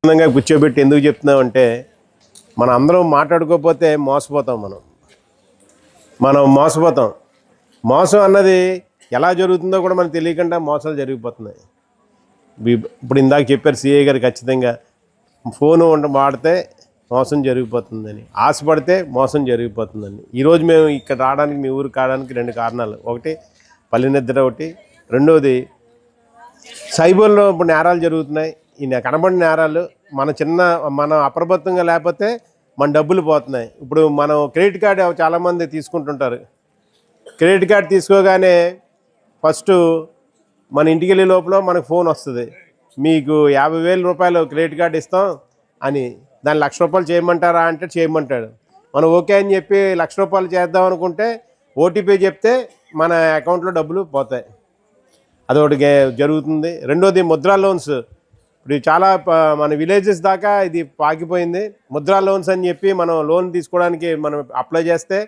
విధంగా కూర్చోబెట్టి ఎందుకు చెప్తున్నామంటే మనం అందరం మాట్లాడుకోకపోతే మోసపోతాం. మనం మోసపోతాం. మోసం అన్నది ఎలా జరుగుతుందో కూడా మనకు తెలియకుండా మోసాలు జరిగిపోతున్నాయి. ఇప్పుడు ఇందాక చెప్పారు సిఐ గారు, ఖచ్చితంగా ఫోను వాడితే మోసం జరిగిపోతుందని, ఆశపడితే మోసం జరిగిపోతుందని. ఈరోజు మేము ఇక్కడ రావడానికి, మీ ఊరికి రావడానికి 2 కారణాలు. ఒకటి పల్లె నిద్ర, ఒకటి రెండోది సైబర్లో ఇప్పుడు నేరాలు జరుగుతున్నాయి. ఈ కనబడిన నేరాలు మనం అప్రమత్తంగా లేకపోతే మన డబ్బులు పోతున్నాయి. ఇప్పుడు మనం క్రెడిట్ కార్డు చాలామంది తీసుకుంటుంటారు. క్రెడిట్ కార్డు తీసుకోగానే ఫస్ట్ మన ఇంటికి వెళ్ళే లోపల మనకు ఫోన్ వస్తుంది, మీకు 50,000 రూపాయలు క్రెడిట్ కార్డు ఇస్తాం అని. దాన్ని 1,00,000 రూపాయలు చేయమంటారా అంటే చేయమంటాడు. మనం ఓకే అని చెప్పి 1,00,000 రూపాయలు చేద్దాం అనుకుంటే ఓటీపీ చెప్తే మన అకౌంట్లో డబ్బులు పోతాయి. అదొకటి జరుగుతుంది. రెండోది ముద్రా లోన్స్. ఇప్పుడు చాలా మన విలేజెస్ దాకా ఇది పాకిపోయింది. ముద్రా లోన్స్ అని చెప్పి మనం లోన్ తీసుకోవడానికి మనం అప్లై చేస్తే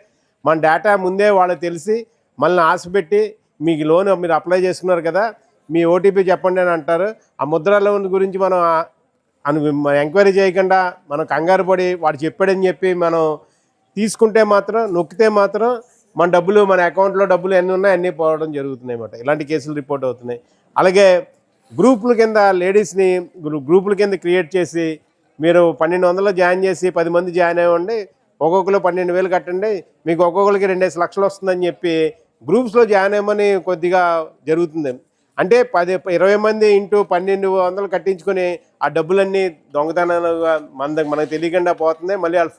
మన డేటా ముందే వాళ్ళకి తెలిసి మనల్ని ఆశపెట్టి, మీకు లోన్ మీరు అప్లై చేసుకున్నారు కదా, మీ ఓటీపీ చెప్పండి అని అంటారు. ఆ ముద్రా లోన్ గురించి మనం ఎంక్వైరీ చేయకుండా మనం కంగారు పడి వాడు చెప్పాడని చెప్పి మనం తీసుకుంటే మాత్రం, నొక్కితే మాత్రం మన డబ్బులు, మన అకౌంట్లో డబ్బులు ఎన్ని ఉన్నాయో అన్నీ పోవడం జరుగుతున్నాయి అన్నమాట. ఇలాంటి కేసులు రిపోర్ట్ అవుతున్నాయి. అలాగే గ్రూపుల కింద లేడీస్ని గ్రూపుల కింద క్రియేట్ చేసి, మీరు 1,200 జాయిన్ చేసి 10 మంది జాయిన్ అవ్వండి, ఒక్కొక్కరు 12,000 కట్టండి, మీకు ఒక్కొక్కరికి 2 లక్షలు వస్తుందని చెప్పి గ్రూప్స్లో జాయిన్ అవ్వమని కొద్దిగా జరుగుతుంది. అంటే 20 మంది ఇంటూ 1,200 కట్టించుకొని ఆ డబ్బులన్నీ దొంగతనాలుగా మనకు తెలియకుండా పోతుంది. మళ్ళీ వాళ్ళ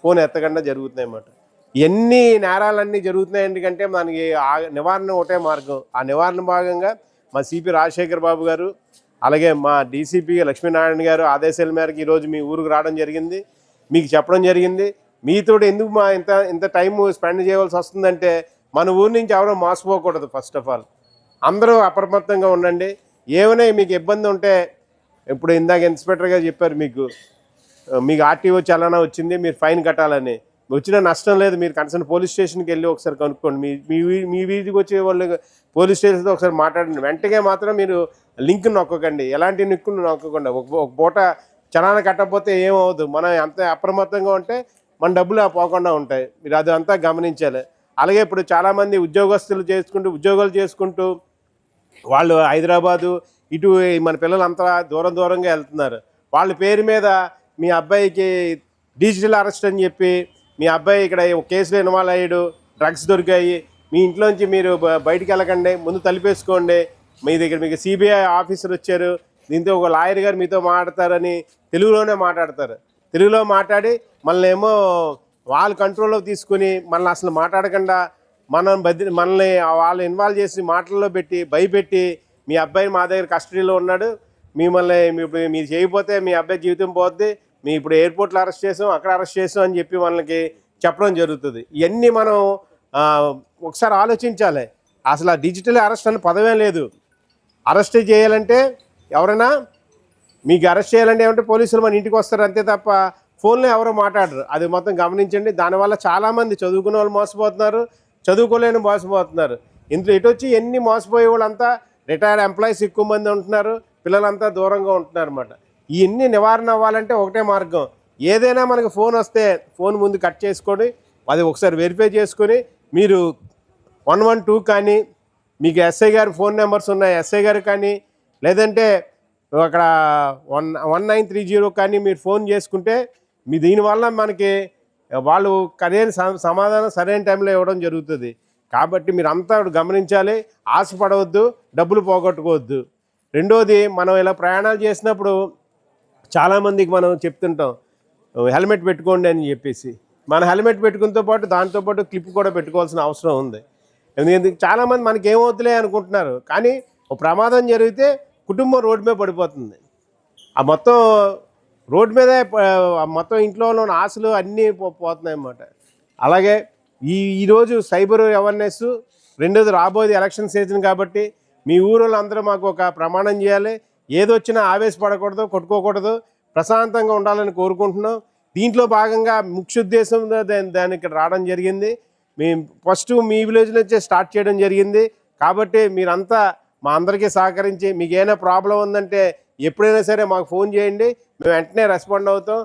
ఫోన్ ఎత్తకుండా జరుగుతున్నాయి అన్నమాట. ఇవన్నీ నేరాలన్నీ జరుగుతున్నాయి. ఎందుకంటే మనకి నివారణ ఒకటే మార్గం. ఆ నివారణ భాగంగా మా సిపి రాజశేఖర్ బాబు గారు, అలాగే మా డీసీపీ లక్ష్మీనారాయణ గారు ఆదేశాల మేరకు ఈరోజు మీ ఊరికి రావడం జరిగింది. మీకు చెప్పడం జరిగింది. మీతో ఎందుకు ఇంత టైం స్పెండ్ చేయవలసి వస్తుందంటే, మన ఊరి నుంచి ఎవరో మోసపోకూడదు. ఫస్ట్ ఆఫ్ ఆల్ అందరూ అప్రమత్తంగా ఉండండి. ఏమైనా మీకు ఇబ్బంది ఉంటే, ఇప్పుడు ఇందాక ఇన్స్పెక్టర్ గారు చెప్పారు, మీకు ఆర్టీఓ చలానా వచ్చింది, మీరు ఫైన్ కట్టాలని. వచ్చిన నష్టం లేదు, మీరు కన్సర్న్ పోలీస్ స్టేషన్కి వెళ్ళి ఒకసారి కనుక్కోండి. మీ వీధికి వచ్చే వాళ్ళు పోలీస్ స్టేషన్తో ఒకసారి మాట్లాడండి. వెంటనే మాత్రం మీరు లింక్ నొక్కకండి, ఎలాంటి లింకులు నొక్కకుండా. ఒక పూట చలానా కట్టకపోతే ఏమవుతుంది, మనం ఎంత అప్రమత్తంగా ఉంటే మన డబ్బులు పోకుండా ఉంటాయి. మీరు అది అంతా గమనించాలి. అలాగే ఇప్పుడు చాలామంది ఉద్యోగాలు చేసుకుంటూ వాళ్ళు హైదరాబాదు ఇటు మన పిల్లలు అంతా దూరంగా వెళ్తున్నారు. వాళ్ళ పేరు మీద మీ అబ్బాయికి డిజిటల్ అరెస్ట్ అని చెప్పి, మీ అబ్బాయి ఇక్కడ కేసులో ఇన్వాల్వ్ అయ్యాడు, డ్రగ్స్ దొరికాయి, మీ ఇంట్లోంచి మీరు బయటికి వెళ్ళకండి, ముందు తలిపేసుకోండి, మీ దగ్గర మీకు సిబిఐ ఆఫీసర్ వచ్చారు, దీంతో ఒక లాయర్ గారు మీతో మాట్లాడతారని తెలుగులోనే మాట్లాడతారు. తెలుగులో మాట్లాడి మనల్ని వాళ్ళు కంట్రోల్లో తీసుకుని మనల్ని అసలు మాట్లాడకుండా మనల్ని వాళ్ళు ఇన్వాల్వ్ చేసి మాటల్లో పెట్టి భయపెట్టి, మీ అబ్బాయి మా దగ్గర కస్టడీలో ఉన్నాడు, మీరు చేయకపోతే మీ అబ్బాయి జీవితం పోద్ది, ఇప్పుడు ఎయిర్పోర్ట్లో అరెస్ట్ చేసాం, అక్కడ అరెస్ట్ చేసాం అని చెప్పి వాళ్ళకి చెప్పడం జరుగుతుంది. ఇవన్నీ మనం ఒకసారి ఆలోచించాలి. అసలు ఆ డిజిటల్ అరెస్ట్ అని పదమే లేదు. అరెస్ట్ చేయాలంటే ఎవరైనా మీకు అరెస్ట్ చేయాలంటే ఏమంటే పోలీసులు మన ఇంటికి వస్తారు అంతే తప్ప ఫోన్లో ఎవరో మాట్లాడరు. అది మొత్తం గమనించండి. దానివల్ల చాలామంది చదువుకునే వాళ్ళు మోసపోతున్నారు, చదువుకోలేని మోసపోతున్నారు. ఇంట్లో వచ్చి ఎన్ని మోసపోయే వాళ్ళంతా రిటైర్డ్ ఎంప్లాయీస్ ఎక్కువ మంది ఉంటున్నారు, పిల్లలంతా దూరంగా ఉంటున్నారు అన్నమాట. ఇవన్నీ నివారణ అవ్వాలంటే ఒకటే మార్గం. ఏదైనా మనకు ఫోన్ వస్తే ఫోన్ ముందు కట్ చేసుకొని అది ఒకసారి వెరిఫై చేసుకొని, మీరు 112 కానీ, మీకు ఎస్ఐ గారి ఫోన్ నెంబర్స్ ఉన్నాయి, ఎస్ఐ గారు కానీ, లేదంటే అక్కడ 1930 కానీ మీరు ఫోన్ చేసుకుంటే దీనివల్ల మనకి వాళ్ళు సమాధానం సరైన టైంలో ఇవ్వడం జరుగుతుంది. కాబట్టి మీరు అంతా గమనించాలి. ఆశపడవద్దు, డబ్బులు పోగొట్టుకోవద్దు. రెండోది, మనం ఇలా ప్రయాణాలు చేసినప్పుడు చాలామందికి మనం చెప్తుంటాం హెల్మెట్ పెట్టుకోండి అని చెప్పేసి. మన హెల్మెట్ పెట్టుకున్నతో పాటు దాంతోపాటు క్లిప్ కూడా పెట్టుకోవాల్సిన అవసరం ఉంది. ఎందుకంటే చాలామంది మనకి ఏమవుతులే అనుకుంటున్నారు, కానీ ఒక ప్రమాదం జరిగితే కుటుంబం రోడ్డు మీద పడిపోతుంది. ఆ మొత్తం రోడ్డు మీదే మొత్తం ఇంట్లో ఉన్న ఆశలు అన్నీ పోతున్నాయి అన్నమాట. అలాగే ఈరోజు సైబర్ అవేర్నెస్, రెండోది రాబోయే ఎలక్షన్ సీజన్ కాబట్టి మీ ఊరిలో అందరూ మాకు ఒక ప్రమాణం చేయాలి. ఏదొచ్చినా ఆవేశపడకూడదు, కొట్టుకోకూడదు, ప్రశాంతంగా ఉండాలని కోరుకుంటున్నాం. దీంట్లో భాగంగా ముఖ్య ఉద్దేశంలో దానికి రావడం జరిగింది. మేము ఫస్ట్ మీ విలేజ్ నుంచే స్టార్ట్ చేయడం జరిగింది. కాబట్టి మీరంతా మా అందరికీ సహకరించి, మీకు ఏమైనా ప్రాబ్లం ఉందంటే ఎప్పుడైనా సరే మాకు ఫోన్ చేయండి, మేము వెంటనే రెస్పాండ్ అవుతాం.